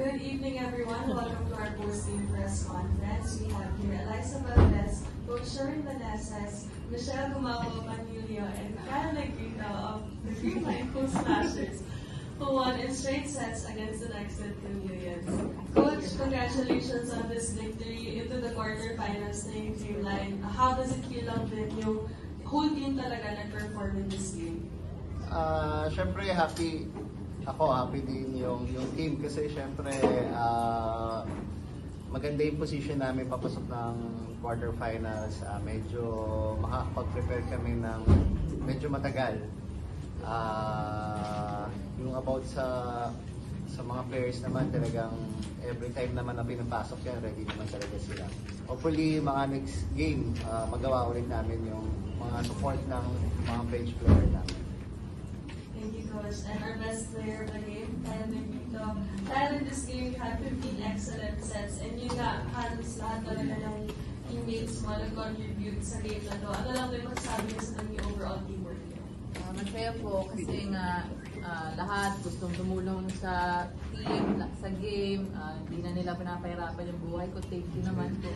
Good evening, everyone. Welcome to our post-game press conference. We have here Eliza Valdez, Coach Sherwin Vanessas, Michelle Gumao Manilio, and Kyle Negrita of the Green Line Coast Slashers, who won in straight sets against the Nexted Chameleons. Coach, congratulations on this victory into the quarterfinals na yung Green Line. How does it feel lang din yung whole team talaga nag-perform in this game? Siyempre happy din yung team kasi siyempre maganda yung position namin papasok ng quarterfinals. Medyo makakapag-prepare kami ng medyo matagal. Yung about sa mga players naman, talagang every time naman na pinapasok yan, ready naman talaga sila. Hopefully, mga next game, magawa ulit namin yung mga support ng mga bench player namin. Thank you, Coach. And our best player of the game, Kyle Negrito. Kyle, in this game, you had 15 excellent sets, and yun nga, halos lahat talaga ng teammates mo nag-contribute sa game na to. Ano lang din masasabi niyo sa naging overall teamwork niyo? Masaya po kasi nga lahat gustong tumulong sa team, sa game. Hindi na nila pinapahirapan yung buhay ko. Thank you naman po.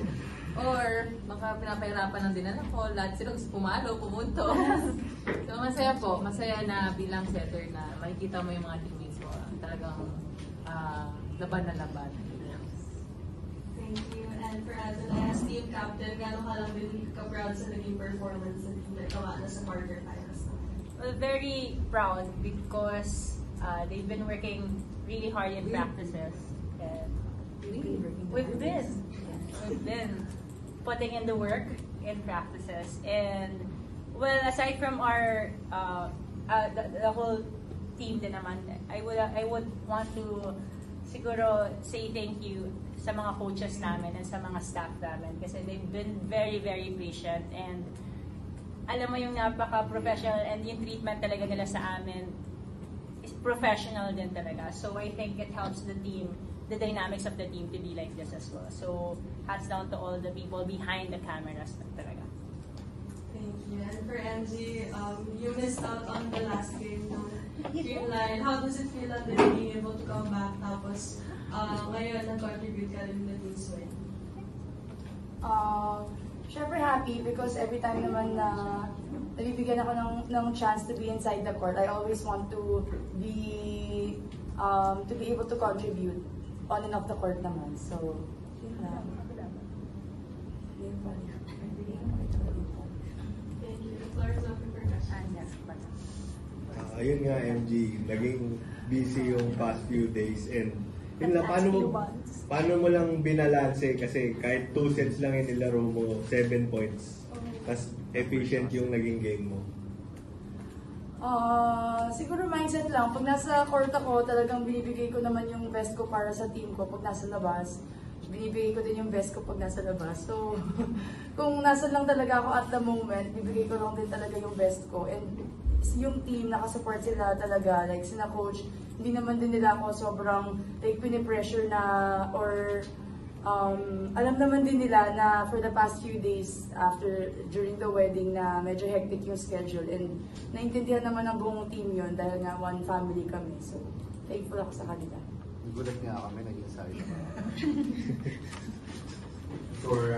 Or baka pinapahirapan lang din ako. Lahat sila gusto pumalo, pumunto. So masaya po. Masaya na bilang setter na makikita mo yung mga teammates mo. Talagang laban na laban. Thank you. And for Anthony, as team captain, gano'n ka lang din ka-proud sa naging performance ng team na gawa na sa quarterfinals? Well, very proud because they've been working really hard in practices. And we've been putting in the work in practices. And well, aside from our the whole team din naman, I would want to siguro say thank you sa mga coaches namin and sa mga staff namin kasi they've been very, very patient and alam mo yung napaka-professional and yung treatment talaga nila sa amin is professional din talaga. So I think it helps the team, the dynamics of the team to be like this as well. So hats down to all the people behind the cameras talaga. Thank you. And for Angie, you missed out on the last game ng Green Line. How does it feel like being able to come back tapos ngayon nag-contribute ka rin na team's win? Syempre happy because every time naman na nabibigyan ako ng chance to be inside the court, I always want to be able to contribute on and off the court naman. So, yun na. Thank you. The floor is open for questions. Ayun nga, MG, naging busy yung past few days and yun lang, paano mo lang binalanse kasi kahit 2 sets lang yung nilaro mo, 7 points. Tapos efficient yung naging game mo. Siguro mindset lang. Pag nasa court ako, talagang binibigay ko naman yung best ko para sa team ko. Pag nasa labas, binibigay ko din yung best ko pag nasa labas. So, kung nasa lang talaga ako at the moment, bibigay ko lang din talaga yung best ko. And yung team, nakasupport sila talaga. Like, sina coach, hindi naman din nila ako sobrang like pinipressure na or alam naman din nila na for the past few days during the wedding na medyo hectic yung schedule and naintindihan naman ng buong team yun dahil nga one family kami. So, thankful ako sa kanila. Gulat nga kami, naging sabi. For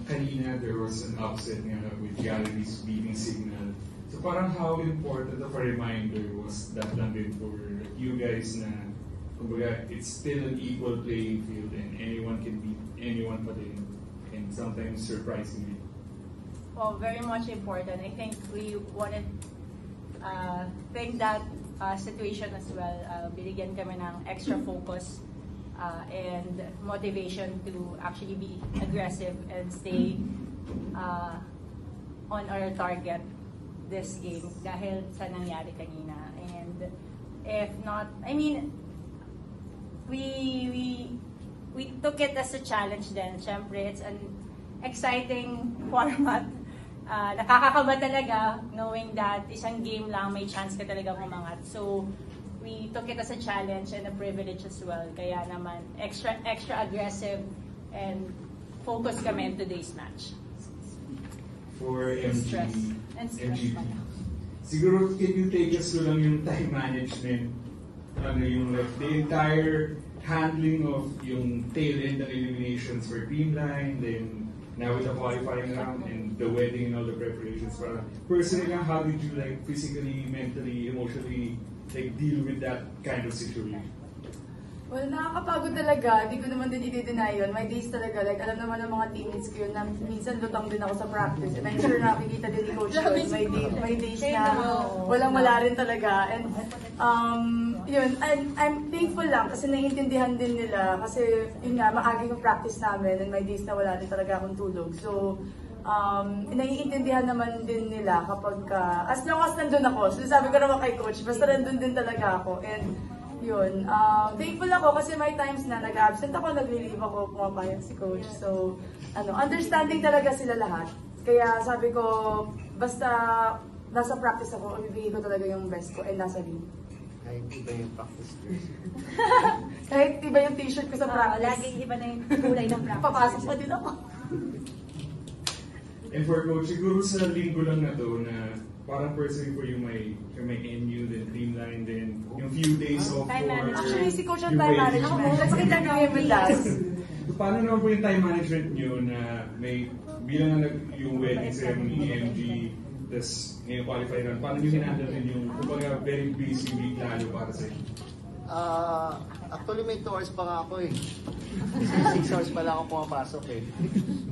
kanina, there was an upset nga with Galleries beating Signal. So parang how important of a reminder was that lang din for you guys na kumbaga, it's still an equal playing field and anyone can beat anyone pa din and sometimes surprisingly. Well, very much important. I think we wanted think that situation as well. Binigyan kami ng extra focus and motivation to actually be aggressive and stay on our target this game dahil sa nangyari kanina. And if not, I mean, we took it as a challenge then. Siyempre, it's an exciting format. Nakakakaba talaga knowing that isang game lang may chance ka talaga umangat. So, we took it as a challenge and a privilege as well. Kaya naman, extra aggressive and focus kami in today's match. For And stress. Siguro, can you take us through lang yung time management yung like the entire handling of yung tail end ng eliminations for Dreamline, then now with the qualifying round and the wedding and all the preparations. Para personally, how did you like physically, mentally, emotionally like deal with that kind of situation? Well, nakakapagod talaga. Di ko naman din i-deny yun. My days talaga. Like, alam naman ng mga teammates ko yun na minsan lutang din ako sa practice. And I'm sure nakikita din ni Coach yun. May days na walang-wala rin talaga. And yun, I'm thankful lang kasi naiintindihan din nila. Kasi yun nga, maaga yung practice namin and may days na wala din talaga akong tulog. So, naiintindihan naman din nila kapag as long as nandun ako. So, sabi ko naman kay Coach, basta nandun din talaga ako. And yun, thankful ako kasi may times na nag-absent ako, nag-leave ako, pumapayag si Coach. So, understanding talaga sila lahat. Kaya sabi ko, basta nasa practice ako, ibibigay ko talaga yung best ko and nasa ring. Kahit iba yung practice jersey. Kahit iba yung t-shirt ko sa practice. Laging iba na yung kulay ng practice. Papasok pa din ako. And for Coach, siguro sa linggo lang na to na parang personally for you may MU, then Dreamline, then yung few days off Time for management. Actually, si Coach ang yung time wedding. management. Let's kita niyo yung with us. Paano naman po yung time management nyo na may bilang na yung wedding ceremony ni MG, tas ngayong qualify run, paano nyo hinandle rin yung kumbaga very busy week lalo para sa inyo? Actually may 2 hours pa nga ako eh. Kasi 6 hours pa lang ako pumapasok eh.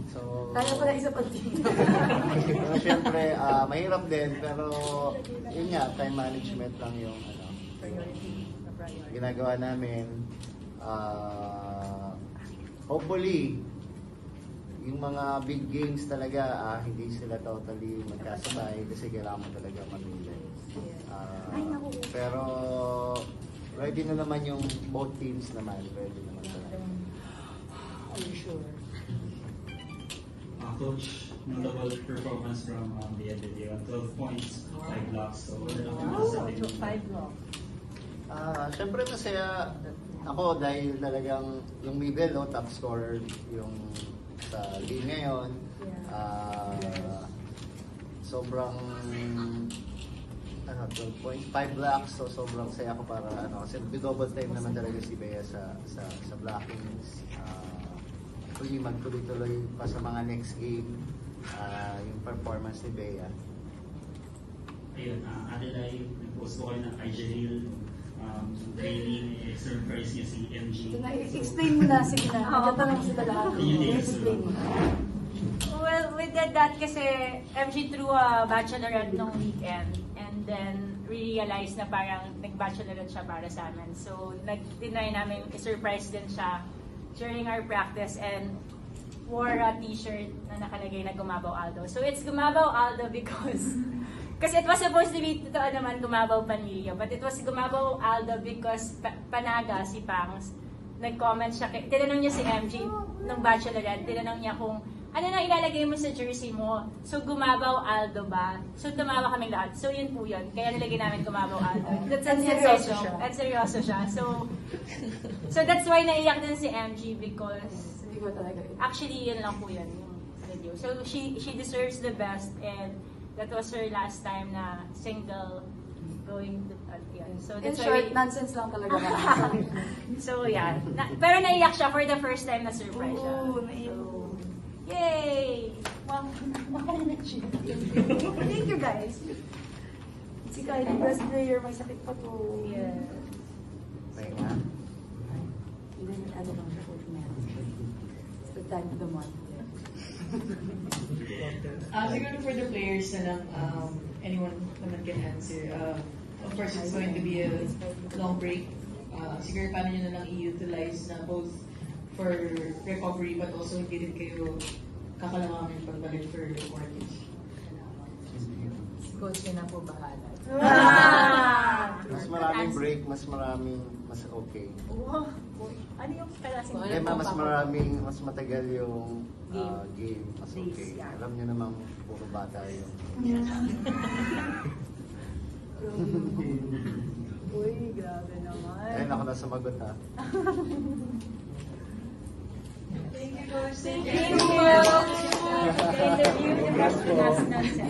So, Kaya pala isa pag pero syempre, mahirap din, pero yun nga, time management lang yung ginagawa namin. Hopefully, yung mga big games talaga, hindi sila totally magkasabay kasi kailangan mo talaga mamili. Pero ready na naman yung both teams naman. Ready naman talaga. Are you sure? Coach, notable performance from the end of the year. 12 points, 5 blocks. So, ano 5 blocks. Siyempre masaya ako dahil talagang yung middle, top scorer yung sa league ngayon. Sobrang 12 points, 5 blocks, so sobrang saya ako para kasi double time naman talaga si Bea sa blockings. Hopefully magtuloy-tuloy pa sa mga next game yung performance ni Bea. Ayun, Adelaide, nag-post ko kayo ng IG Reel, training, surprise niya si MG. Explain mo na, sige na. Nagtatanong sila lahat. Explain mo. Well, we did that kasi MG threw a bachelorette nung weekend and then realized na parang nag-bachelorette siya para sa amin. So, nag-deny namin, i-surprise din siya during our practice and wore a t-shirt na nakalagay na Gumabaw Aldo. So it's Gumabaw Aldo because it was supposed to be totoo naman Gumabaw Panilio, but it was Gumabaw Aldo because Panaga, si Pangs, nag-comment siya, tinanong niya si MG ng bachelorette, tinanong niya kung ano na ilalagay mo sa jersey mo? So Gumabaw Aldo ba? So tumawa kaming lahat. So yun po yun. Kaya nilagay namin Gumabaw Aldo. Seryoso siya. At seryoso siya. So that's why naiyak din si MG because Hindi ko talaga. actually yun lang po yun yung video. So she deserves the best and that was her last time na single going to yan. So In that's short, why nonsense lang talaga. so yeah. Pero naiyak siya for the first time na surprise siya. Oo, naiyak. So, yay! Wow, Thank you guys. Si Kylie, best player, may sakit pa to. Yeah. Bea nga. Hindi, ano lang siya, coach man. It's the time of the month. Siguro for the players na lang, anyone naman can answer. Of course, it's going to be a long break. Siguro paano nyo na lang i-utilize na both for recovery but also hindi rin kayo kakalawangin pagbalik for mortgage. Coach na po bahala. Mas maraming break, mas okay. Wow. Ano yung klaseng Ano Kaya po, mas Papa? maraming, mas matagal yung game, mas Days, okay. yeah. Alam niyo naman, puro bata yun. Uy, grabe naman. Ayun ako na sumagot ha. Thank you, Coach. Thank you. The interview, the best nonsense.